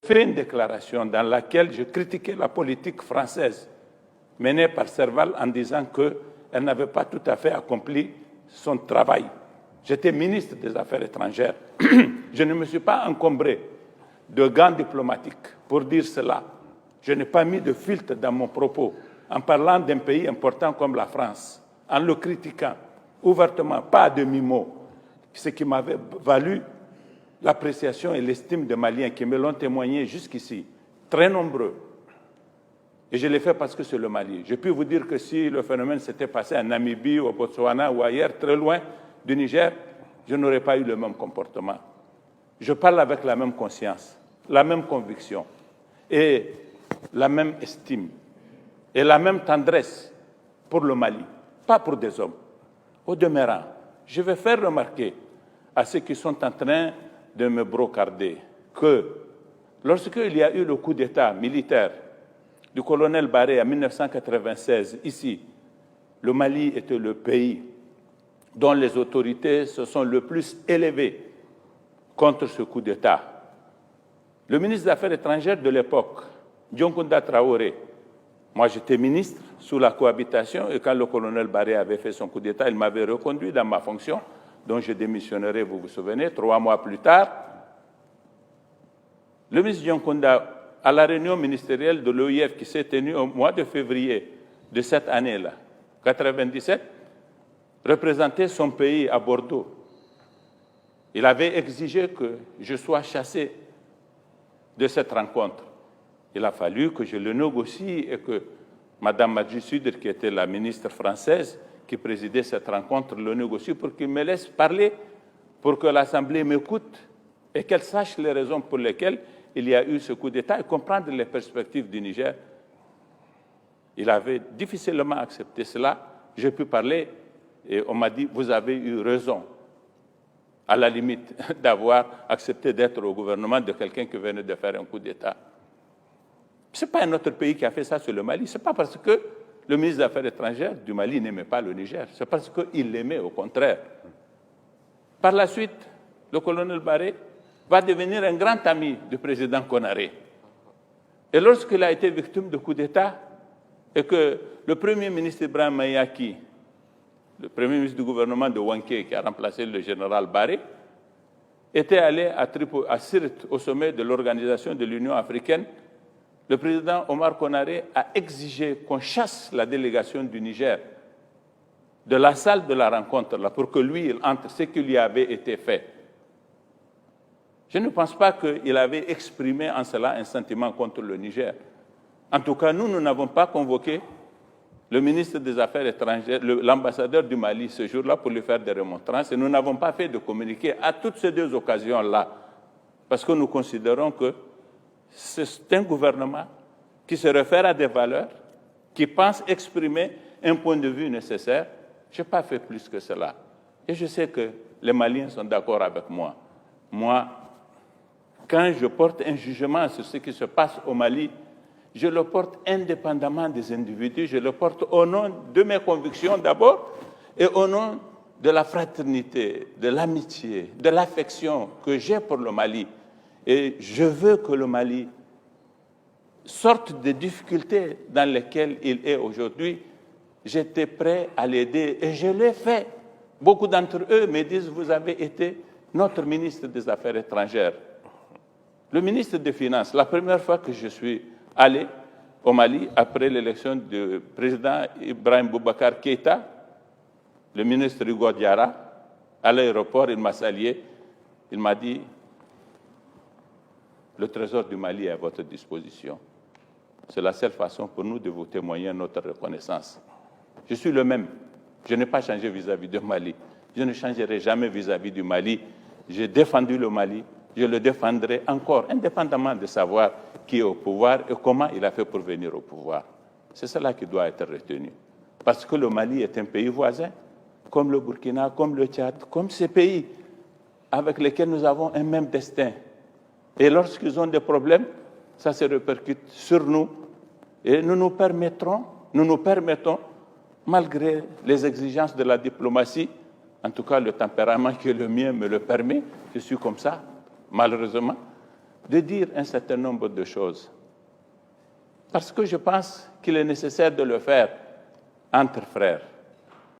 fait une déclaration dans laquelle je critiquais la politique française menée par Serval en disant qu'elle n'avait pas tout à fait accompli son travail. J'étais ministre des Affaires étrangères. Je ne me suis pas encombré de gants diplomatiques pour dire cela. Je n'ai pas mis de filtre dans mon propos en parlant d'un pays important comme la France, en le critiquant ouvertement, pas à demi-mot, ce qui m'avait valu l'appréciation et l'estime des Maliens qui me l'ont témoigné jusqu'ici, très nombreux. Et je l'ai fait parce que c'est le Mali. Je peux vous dire que si le phénomène s'était passé en Namibie, au Botswana ou ailleurs, très loin du Niger, je n'aurais pas eu le même comportement. Je parle avec la même conscience, la même conviction et la même estime et la même tendresse pour le Mali, pas pour des hommes. Au demeurant, je vais faire remarquer à ceux qui sont en train de me brocarder que lorsqu'il y a eu le coup d'État militaire du colonel Barré en 1996, ici, le Mali était le pays dont les autorités se sont le plus élevées contre ce coup d'État. Le ministre des Affaires étrangères de l'époque, Dioncounda Traoré, moi j'étais ministre sous la cohabitation et quand le colonel Barré avait fait son coup d'État, il m'avait reconduit dans ma fonction, dont je démissionnerai, vous vous souvenez, 3 mois plus tard. Le ministre Dioncounda, à la réunion ministérielle de l'OIF qui s'est tenue au mois de février de cette année-là, 1997, représentait son pays à Bordeaux. Il avait exigé que je sois chassé de cette rencontre. Il a fallu que je le négocie et que Mme Madji Sudr, qui était la ministre française qui présidait cette rencontre, le négocie pour qu'il me laisse parler, pour que l'Assemblée m'écoute et qu'elle sache les raisons pour lesquelles il y a eu ce coup d'État et comprendre les perspectives du Niger. Il avait difficilement accepté cela. J'ai pu parler et on m'a dit « vous avez eu raison », à la limite d'avoir accepté d'être au gouvernement de quelqu'un qui venait de faire un coup d'État. Ce n'est pas un autre pays qui a fait ça sur le Mali. Ce n'est pas parce que le ministre des Affaires étrangères du Mali n'aimait pas le Niger. C'est parce qu'il l'aimait, au contraire. Par la suite, le colonel Barré va devenir un grand ami du président Konaré. Et lorsqu'il a été victime de coup d'État et que le premier ministre Ibrahim Mayaki, le premier ministre du gouvernement de Wanké, qui a remplacé le général Barré, était allé à Sirte, au sommet de l'Organisation de l'Union africaine, le président Omar Konaré a exigé qu'on chasse la délégation du Niger de la salle de la rencontre, là, pour que lui, il entre ce qui lui avait été fait. Je ne pense pas qu'il avait exprimé en cela un sentiment contre le Niger. En tout cas, nous n'avons pas convoqué le ministre des Affaires étrangères, l'ambassadeur du Mali ce jour-là pour lui faire des remontrances et nous n'avons pas fait de communiqué à toutes ces deux occasions-là parce que nous considérons que c'est un gouvernement qui se réfère à des valeurs, qui pense exprimer un point de vue nécessaire. Je n'ai pas fait plus que cela. Et je sais que les Maliens sont d'accord avec moi. Moi, quand je porte un jugement sur ce qui se passe au Mali, je le porte indépendamment des individus, je le porte au nom de mes convictions d'abord et au nom de la fraternité, de l'amitié, de l'affection que j'ai pour le Mali. Et je veux que le Mali sorte des difficultés dans lesquelles il est aujourd'hui. J'étais prêt à l'aider et je l'ai fait. Beaucoup d'entre eux me disent « vous avez été notre ministre des Affaires étrangères ». Le ministre des Finances, la première fois que je suis allé au Mali, après l'élection du président Ibrahim Boubacar Keïta, le ministre Hugo Diarra, à l'aéroport, il m'a salué, il m'a dit « le trésor du Mali est à votre disposition. C'est la seule façon pour nous de vous témoigner notre reconnaissance. » Je suis le même. Je n'ai pas changé vis-à-vis du Mali. Je ne changerai jamais vis-à-vis du Mali. J'ai défendu le Mali. Je le défendrai encore, indépendamment de savoir qui est au pouvoir et comment il a fait pour venir au pouvoir. C'est cela qui doit être retenu. Parce que le Mali est un pays voisin, comme le Burkina, comme le Tchad, comme ces pays avec lesquels nous avons un même destin. Et lorsqu'ils ont des problèmes, ça se répercute sur nous. Et nous nous permettons, malgré les exigences de la diplomatie, en tout cas le tempérament qui est le mien me le permet, je suis comme ça, malheureusement, de dire un certain nombre de choses. Parce que je pense qu'il est nécessaire de le faire entre frères.